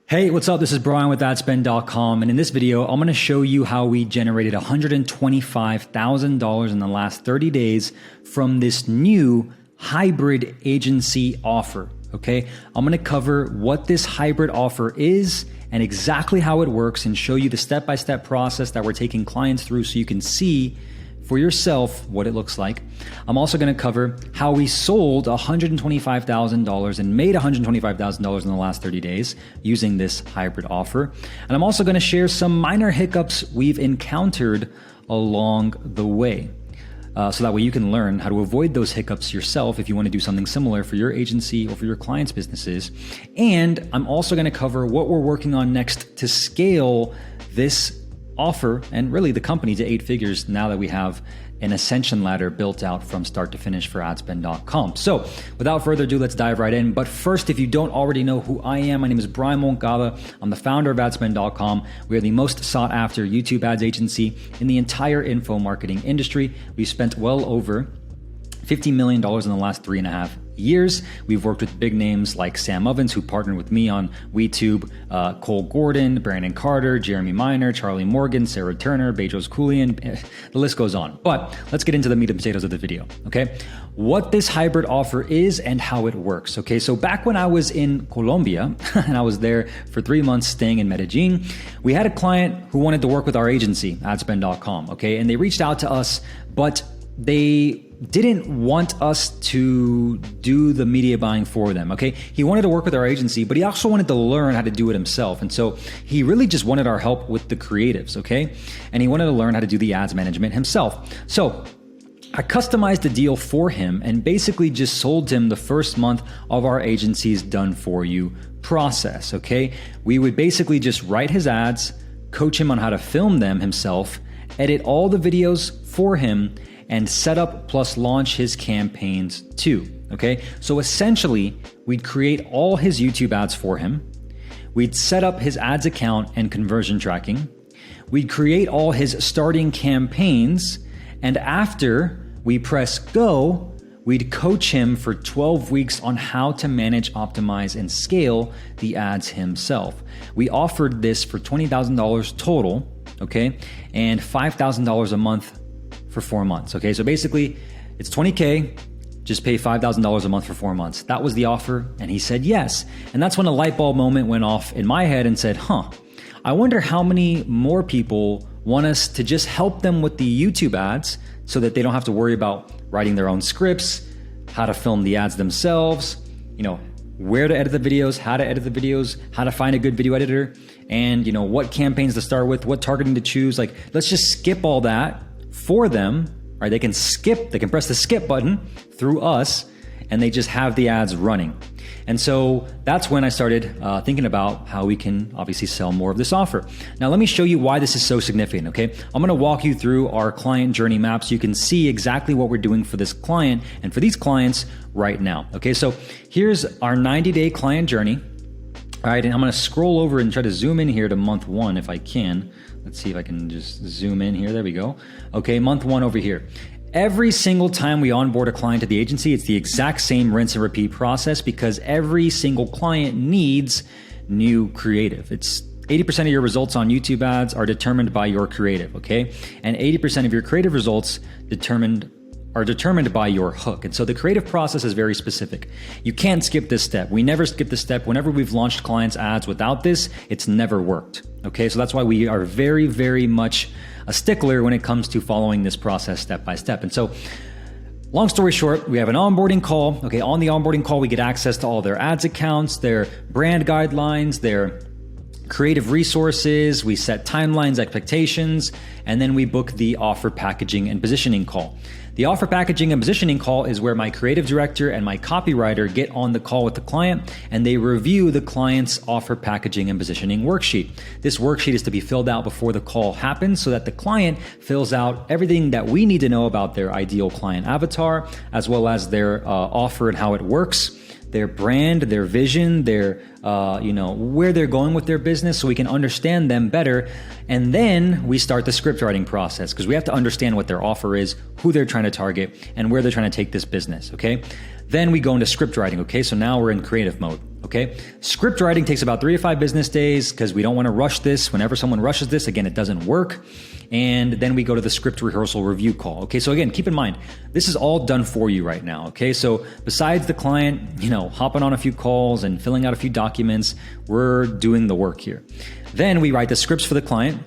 Hey, what's up? This is Brian with adspend.com, and in this video, I'm going to show you how we generated $125,000 in the last 30 days from this new hybrid agency offer, okay? I'm going to cover what this hybrid offer is and exactly how it works and show you the step-by-step process that we're taking clients through so you can see for yourself what it looks like. I'm also going to cover how we sold $125,000 and made $125,000 in the last 30 days using this hybrid offer. And I'm also going to share some minor hiccups we've encountered along the way. So that way you can learn how to avoid those hiccups yourself if you want to do something similar for your agency or for your clients' businesses. And I'm also going to cover what we're working on next to scale this offer and really the company to 8 figures now that we have an ascension ladder built out from start to finish for adspend.com. So without further ado, let's dive right in. But first, if you don't already know who I am, my name is Brian Moncada. I'm the founder of adspend.com. We are the most sought after YouTube ads agency in the entire info marketing industry. We've spent well over $50 million in the last 3.5 years. We've worked with big names like Sam Ovens, who partnered with me on WeTube, Cole Gordon, Brandon Carter, Jeremy Miner, Charlie Morgan, Sarah Turner, Bedros Keuilian, the list goes on. But let's get into the meat and potatoes of the video, okay? What this hybrid offer is and how it works, okay? So back when I was in Colombia, and I was there for 3 months staying in Medellin, we had a client who wanted to work with our agency, adspend.com, okay? And they reached out to us, but they didn't want us to do the media buying for them, okay? He wanted to work with our agency, but he also wanted to learn how to do it himself. And so he really just wanted our help with the creatives, okay? And he wanted to learn how to do the ads management himself. So I customized the deal for him and basically just sold him the first month of our agency's done for you process, okay? We would basically just write his ads, coach him on how to film them himself, edit all the videos for him, and set up plus launch his campaigns too, okay? So essentially, we'd create all his YouTube ads for him. We'd set up his ads account and conversion tracking. We'd create all his starting campaigns. And after we press go, we'd coach him for 12 weeks on how to manage, optimize, and scale the ads himself. We offered this for $20,000 total, okay? And $5,000 a month for 4 months, okay? So basically, it's $20K, just pay $5,000 a month for 4 months. That was the offer, and he said yes. And that's when a light bulb moment went off in my head and said, I wonder how many more people want us to just help them with the YouTube ads so that they don't have to worry about writing their own scripts, how to film the ads themselves, where to edit the videos, how to edit the videos, how to find a good video editor, and what campaigns to start with, what targeting to choose. Like, let's just skip all that for them, right? They can press the skip button through us and they just have the ads running. And so that's when I started thinking about how we can obviously sell more of this offer. Now, let me show you why this is so significant, okay? I'm gonna walk you through our client journey map so you can see exactly what we're doing for this client and for these clients right now, okay? So here's our 90-day client journey. All right, and I'm gonna scroll over and try to zoom in here to month 1 if I can. Let's see if I can just zoom in here. There we go. Okay, month 1 over here. Every single time we onboard a client to the agency, it's the exact same rinse and repeat process because every single client needs new creative. It's 80% of your results on YouTube ads are determined by your creative, okay? And 80% of your creative results are determined by your hook. And so the creative process is very specific. You can't skip this step. We never skip this step. Whenever we've launched clients' ads without this, it's never worked. Okay, so that's why we are very, very much a stickler when it comes to following this process step by step. And so, long story short, we have an onboarding call. Okay, on the onboarding call, we get access to all their ads accounts, their brand guidelines, their creative resources, we set timelines, expectations, and then we book the offer packaging and positioning call. The offer packaging and positioning call is where my creative director and my copywriter get on the call with the client and they review the client's offer packaging and positioning worksheet. This worksheet is to be filled out before the call happens so that the client fills out everything that we need to know about their ideal client avatar, as well as their offer and how it works, their brand, their vision, their where they're going with their business so we can understand them better. And then we start the script writing process because we have to understand what their offer is, who they're trying to target, and where they're trying to take this business, okay? Then we go into script writing, okay? So now we're in creative mode. Okay. Script writing takes about 3 to 5 business days because we don't want to rush this. Whenever someone rushes this, again, it doesn't work. And then we go to the script rehearsal review call. Okay. So again, keep in mind, this is all done for you right now. Okay. So besides the client, hopping on a few calls and filling out a few documents, we're doing the work here. Then we write the scripts for the client.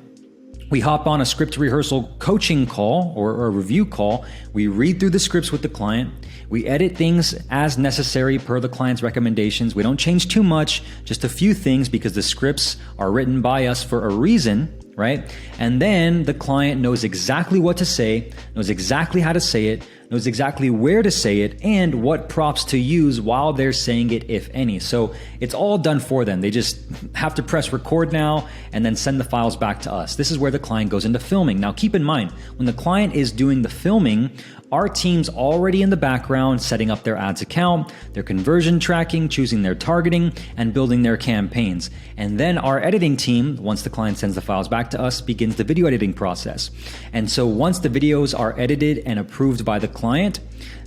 We hop on a script rehearsal coaching call or a review call. We read through the scripts with the client. We edit things as necessary per the client's recommendations. We don't change too much, just a few things because the scripts are written by us for a reason, right? And then the client knows exactly what to say, knows exactly how to say it, knows exactly where to say it, and what props to use while they're saying it, if any. So it's all done for them. They just have to press record now and then send the files back to us. This is where the client goes into filming. Now keep in mind, when the client is doing the filming, our team's already in the background setting up their ads account, their conversion tracking, choosing their targeting, and building their campaigns. And then our editing team, once the client sends the files back to us, begins the video editing process. And so once the videos are edited and approved by the client,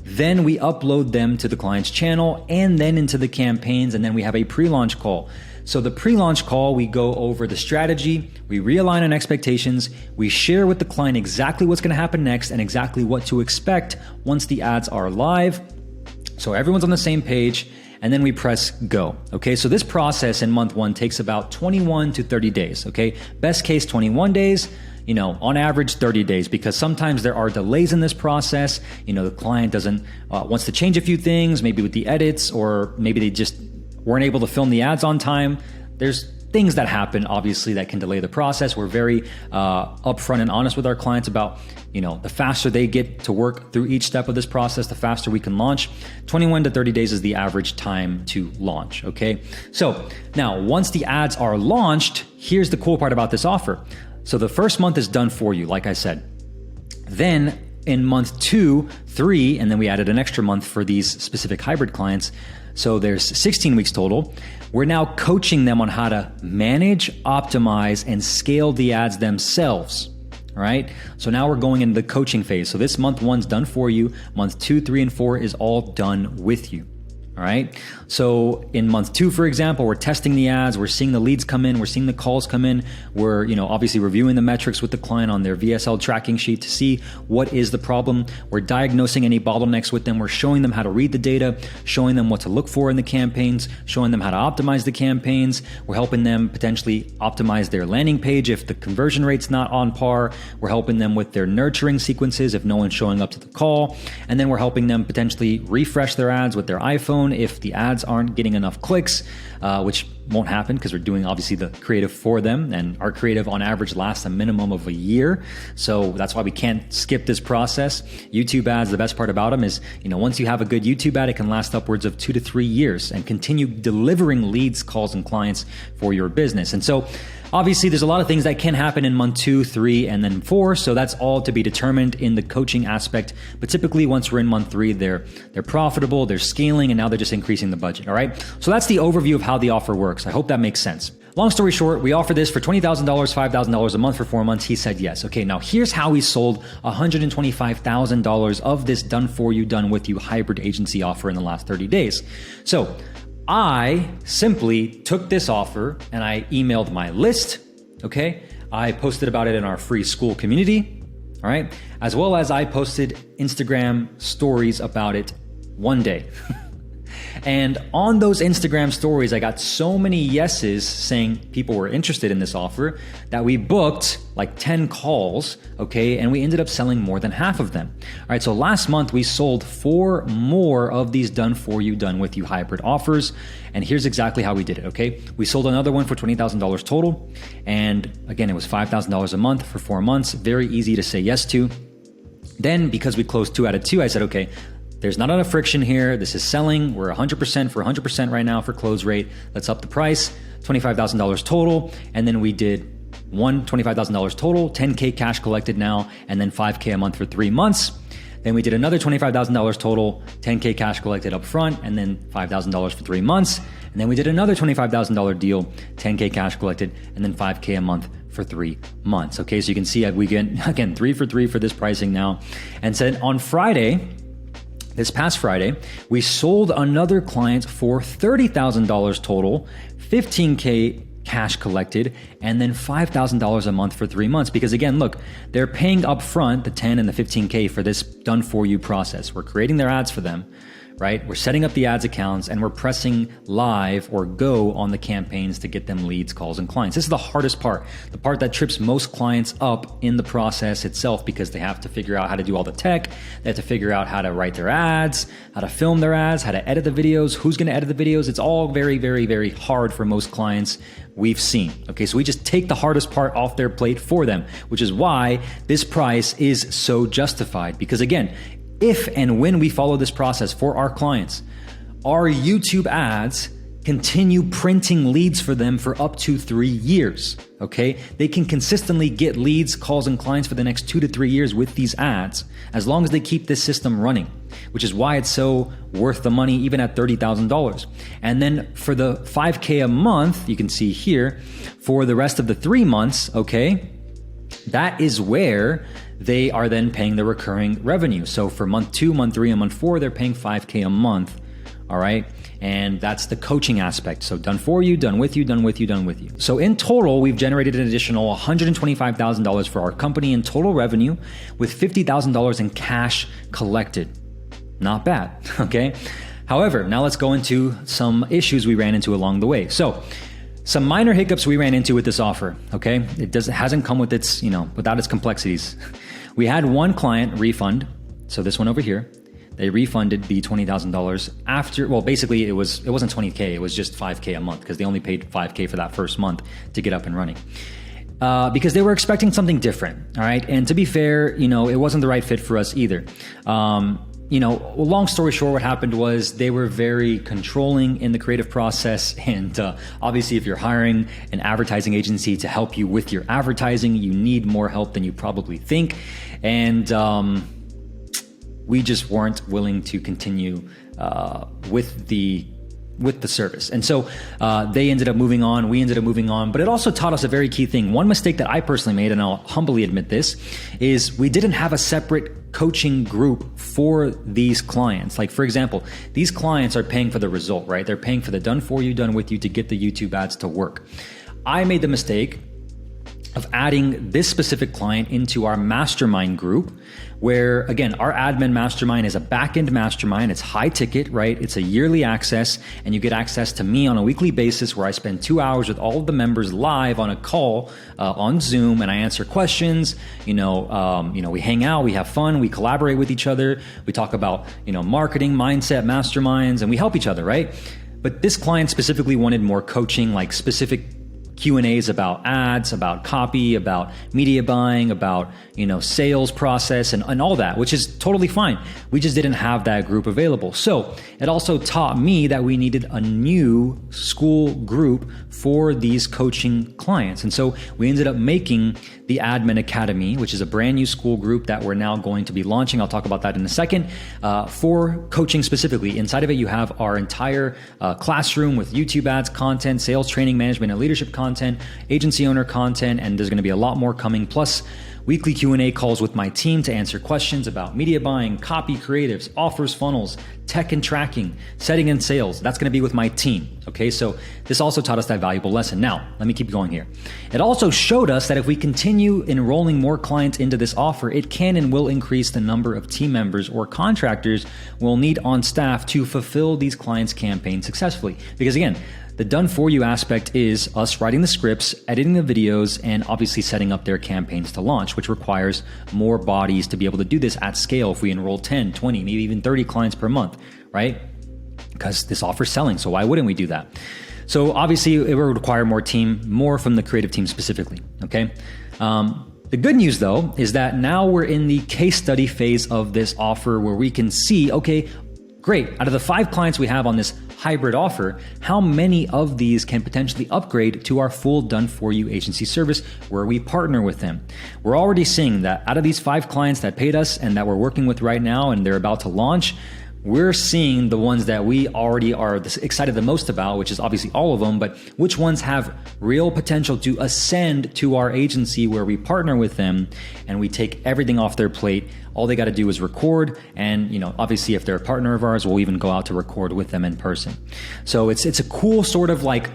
then we upload them to the client's channel and then into the campaigns, and then we have a pre-launch call. So the pre-launch call, we go over the strategy, we realign on expectations, we share with the client exactly what's going to happen next and exactly what to expect once the ads are live. So everyone's on the same page, and then we press go. Okay, so this process in month 1 takes about 21 to 30 days. Okay, best case 21 days. On average 30 days, because sometimes there are delays in this process. The client doesn't wants to change a few things, maybe with the edits, or maybe they just weren't able to film the ads on time. There's things that happen, obviously, that can delay the process. We're very upfront and honest with our clients about, the faster they get to work through each step of this process, the faster we can launch. 21 to 30 days is the average time to launch, okay? So now, once the ads are launched, here's the cool part about this offer. So the first month is done for you, like I said. Then in month 2, 3, and then we added an extra month for these specific hybrid clients. So there's 16 weeks total. We're now coaching them on how to manage, optimize, and scale the ads themselves. All right. So now we're going into the coaching phase. So this month 1's done for you. Month 2, 3, and 4 is all done with you. All right. So in month 2, for example, we're testing the ads. We're seeing the leads come in. We're seeing the calls come in. We're, obviously reviewing the metrics with the client on their VSL tracking sheet to see what is the problem. We're diagnosing any bottlenecks with them. We're showing them how to read the data, showing them what to look for in the campaigns, showing them how to optimize the campaigns. We're helping them potentially optimize their landing page if the conversion rate's not on par. We're helping them with their nurturing sequences if no one's showing up to the call. And then we're helping them potentially refresh their ads with their iPhone if the ads aren't getting enough clicks, which won't happen because we're doing obviously the creative for them, and our creative on average lasts a minimum of a year. So that's why we can't skip this process. YouTube ads, the best part about them is, once you have a good YouTube ad, it can last upwards of 2 to 3 years and continue delivering leads, calls, and clients for your business. And so obviously, there's a lot of things that can happen in month 2, 3, and then 4. So that's all to be determined in the coaching aspect. But typically, once we're in month 3, they're profitable, they're scaling, and now they're just increasing the budget. All right. So that's the overview of how the offer works. I hope that makes sense. Long story short, we offer this for $20,000, $5,000 a month for 4 months. He said yes. Okay. Now here's how we sold $125,000 of this done for you, done with you hybrid agency offer in the last 30 days. So I simply took this offer and I emailed my list, okay? I posted about it in our free school community, all right? As well as I posted Instagram stories about it one day. And on those Instagram stories, I got so many yeses saying people were interested in this offer that we booked like 10 calls, okay? And we ended up selling more than half of them. All right, so last month we sold 4 more of these done for you, done with you hybrid offers. And here's exactly how we did it, okay? We sold another one for $20,000 total. And again, it was $5,000 a month for 4 months. Very easy to say yes to. Then because we closed 2 out of 2, I said, okay, there's not enough friction here. This is selling. We're 100% for 100% right now for close rate. Let's up the price. $25,000 total. And then we did $25,000 total, $10K cash collected now, and then $5K a month for 3 months. Then we did another $25,000 total, $10K cash collected up front, and then $5,000 for 3 months. And then we did another $25,000 deal, $10K cash collected, and then $5K a month for 3 months. Okay, so you can see we get, again, 3 for 3 for this pricing now. And so on Friday, This past Friday, we sold another client for $30,000 total, 15K cash collected, and then $5,000 a month for 3 months. Because again, look, they're paying upfront the 10 and the 15K for this done for you process. We're creating their ads for them, right? We're setting up the ads accounts and we're pressing live or go on the campaigns to get them leads, calls, and clients. This is the hardest part, the part that trips most clients up in the process itself, because they have to figure out how to do all the tech. They have to figure out how to write their ads, how to film their ads, how to edit the videos, who's going to edit the videos. It's all very, very, very hard for most clients we've seen. Okay, so we just take the hardest part off their plate for them, which is why this price is so justified. Because again, if and when we follow this process for our clients, our YouTube ads continue printing leads for them for up to 3 years, okay? They can consistently get leads, calls, and clients for the next 2 to 3 years with these ads, as long as they keep this system running, which is why it's so worth the money, even at $30,000. And then for the 5K a month, you can see here, for the rest of the 3 months, okay, that is where they are then paying the recurring revenue. So for month 2, month 3, and month 4, they're paying 5K a month. All right. And that's the coaching aspect. So done for you, done with you, done with you, done with you. So in total, we've generated an additional $125,000 for our company in total revenue, with $50,000 in cash collected. Not bad. Okay. However, now let's go into some issues we ran into along the way. So some minor hiccups we ran into with this offer, okay? It hasn't come with its, without its complexities. We had one client refund, so this one over here, they refunded the $20,000 after, well, basically it wasn't 20K, it was just 5K a month, because they only paid 5K for that first month to get up and running. Because they were expecting something different, all right? And to be fair, it wasn't the right fit for us either. Long story short, what happened was they were very controlling in the creative process. And obviously, if you're hiring an advertising agency to help you with your advertising, you need more help than you probably think. And we just weren't willing to continue with the service. And so they ended up moving on, we ended up moving on, but it also taught us a very key thing. One mistake that I personally made, and I'll humbly admit this, is we didn't have a separate coaching group for these clients. Like, for example, these clients are paying for the result, right? They're paying for the done for you, done with you to get the YouTube ads to work. I made the mistake of adding this specific client into our mastermind group, where again, our admin mastermind is a back-end mastermind. It's high ticket, right? It's a yearly access, and you get access to me on a weekly basis, where I spend 2 hours with all of the members live on a call on Zoom, and I answer questions. We hang out, we have fun, we collaborate with each other, we talk about marketing, mindset, masterminds, and we help each other, right? But this client specifically wanted more coaching, like specific Q&As about ads, about copy, about media buying, about sales process, and all that, which is totally fine. We just didn't have that group available. So it also taught me that we needed a new school group for these coaching clients. And so we ended up making the Admin Academy, which is a brand new school group that we're now going to be launching. I'll talk about that in a second, for coaching specifically. Inside of it, you have our entire classroom with YouTube ads content, sales training, management, and leadership content, agency owner content, and there's going to be a lot more coming, plus weekly Q&A calls with my team to answer questions about media buying, copy, creatives, offers, funnels, tech and tracking, setting and sales. That's going to be with my team. Okay, so this also taught us that valuable lesson. Now, let me keep going here. It also showed us that if we continue enrolling more clients into this offer, it can and will increase the number of team members or contractors we'll need on staff to fulfill these clients' campaigns successfully. Because again, the done for you aspect is us writing the scripts, editing the videos, and obviously setting up their campaigns to launch, which requires more bodies to be able to do this at scale if we enroll 10, 20, maybe even 30 clients per month, right? Because this offer's selling, so why wouldn't we do that? So obviously it will require more from the creative team specifically, okay? The good news though is that now we're in the case study phase of this offer, where we can see, okay, great, out of the 5 clients we have on this hybrid offer, how many of these can potentially upgrade to our full done-for-you agency service where we partner with them? We're already seeing that out of these 5 clients that paid us and that we're working with right now and they're about to launch, we're seeing the ones that we already are excited the most about, which is obviously all of them, but which ones have real potential to ascend to our agency where we partner with them and we take everything off their plate. All they got to do is record. And, obviously if they're a partner of ours, we'll even go out to record with them in person. So it's a cool sort of like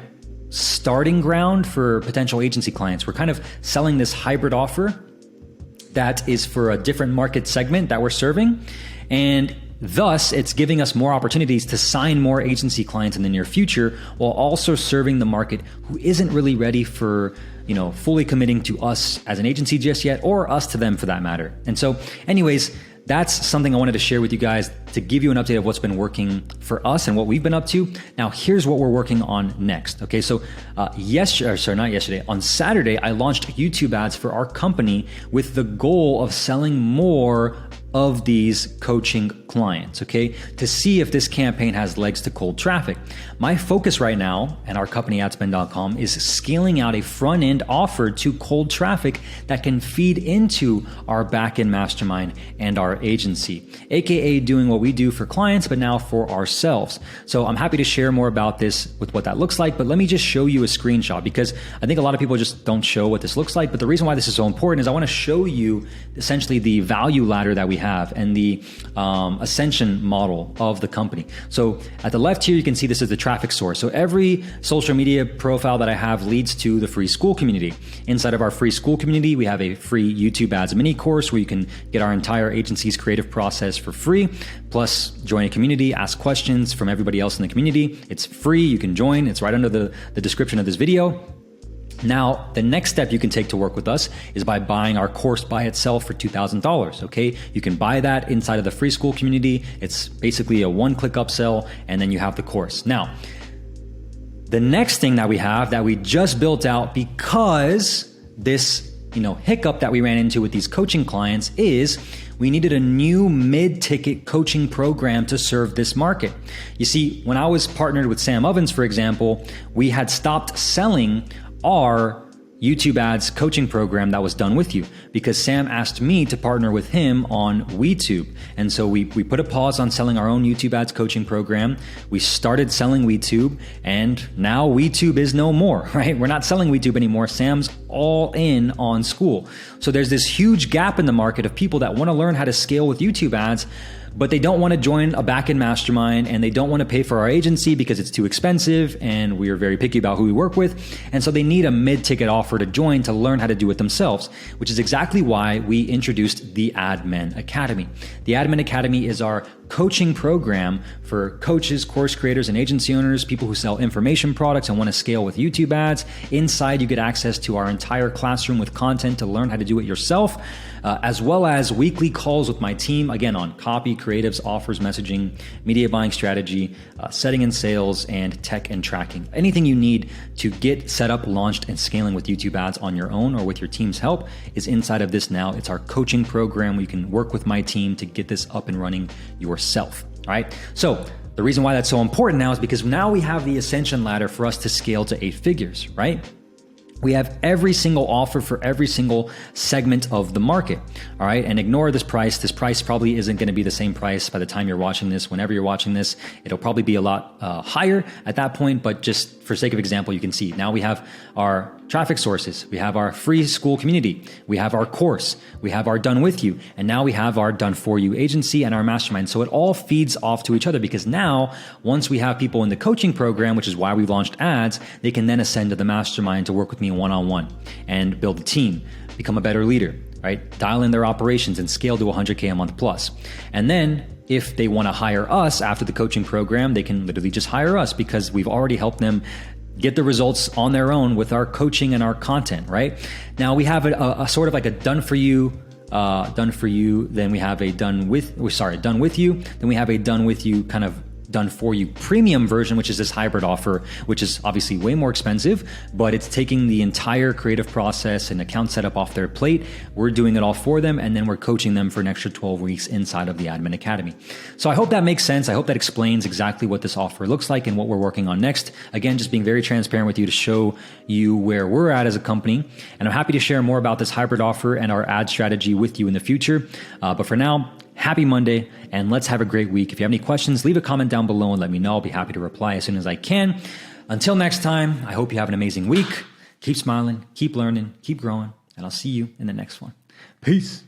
starting ground for potential agency clients. We're kind of selling this hybrid offer that is for a different market segment that we're serving. And thus, it's giving us more opportunities to sign more agency clients in the near future, while also serving the market who isn't really ready for, fully committing to us as an agency just yet, or us to them for that matter. And so anyways, that's something I wanted to share with you guys to give you an update of what's been working for us and what we've been up to. Now, here's what we're working on next. Okay, so on Saturday, I launched YouTube ads for our company with the goal of selling more of these coaching clients, okay, to see if this campaign has legs to cold traffic. My focus right now at our company adspend.com is scaling out a front end offer to cold traffic that can feed into our back end mastermind and our agency, aka doing what we do for clients, but now for ourselves. So I'm happy to share more about this with what that looks like, but let me just show you a screenshot because I think a lot of people just don't show what this looks like. But the reason why this is so important is I want to show you essentially the value ladder that we have and the ascension model of the company. So at the left here, you can see this is the traffic source. So every social media profile that I have leads to the free school community. Inside of our free school community, we have a free YouTube ads mini course where you can get our entire agency's creative process for free, plus join a community, ask questions from everybody else in the community. It's free, you can join, it's right under the description of this video. Now, the next step you can take to work with us is by buying our course by itself for $2,000, okay? You can buy that inside of the free school community. It's basically a one-click upsell, and then you have the course. Now, the next thing that we have that we just built out because this, hiccup that we ran into with these coaching clients is we needed a new mid-ticket coaching program to serve this market. You see, when I was partnered with Sam Ovens, for example, we had stopped selling our YouTube ads coaching program that was done with you because Sam asked me to partner with him on WeTube. And so we put a pause on selling our own YouTube ads coaching program. We started selling WeTube, and now WeTube is no more, right? We're not selling WeTube anymore. Sam's all in on school. So there's this huge gap in the market of people that want to learn how to scale with YouTube ads, but they don't want to join a back-end mastermind, and they don't want to pay for our agency because it's too expensive, and we are very picky about who we work with. And so they need a mid-ticket offer to join to learn how to do it themselves, which is exactly why we introduced the Admin Academy. The Admin Academy is our coaching program for coaches, course creators, and agency owners, people who sell information products and want to scale with YouTube ads. Inside, you get access to our entire classroom with content to learn how to do it yourself, as well as weekly calls with my team, again, on copy, creatives, offers, messaging, media buying strategy, setting and sales, and tech and tracking. Anything you need to get set up, launched, and scaling with YouTube ads on your own or with your team's help is inside of this now. It's our coaching program where you can work with my team to get this up and running yourself. All right. So the reason why that's so important now is because now we have the ascension ladder for us to scale to 8 figures, right? We have every single offer for every single segment of the market. All right. And ignore this price. This price probably isn't going to be the same price by the time you're watching this. Whenever you're watching this, it'll probably be a lot higher at that point. But just for sake of example, you can see now we have our traffic sources. We have our free school community. We have our course. We have our done with you. And now we have our done for you agency and our mastermind. So it all feeds off to each other because now once we have people in the coaching program, which is why we launched ads, they can then ascend to the mastermind to work with me one-on-one and build a team, become a better leader, right? Dial in their operations and scale to 100K a month plus. And then if they want to hire us after the coaching program, they can literally just hire us because we've already helped them get the results on their own with our coaching and our content, right? Now we have a sort of like a done for you, then we have a done with you, then we have a done with you kind of done for you premium version, which is this hybrid offer, which is obviously way more expensive, but it's taking the entire creative process and account setup off their plate. We're doing it all for them, and then we're coaching them for an extra 12 weeks inside of the Admin Academy. So I hope that makes sense. I hope that explains exactly what this offer looks like and what we're working on next. Again, just being very transparent with you to show you where we're at as a company. And I'm happy to share more about this hybrid offer and our ad strategy with you in the future. But for now, happy Monday, and let's have a great week. If you have any questions, leave a comment down below and let me know. I'll be happy to reply as soon as I can. Until next time, I hope you have an amazing week. Keep smiling, keep learning, keep growing, and I'll see you in the next one. Peace.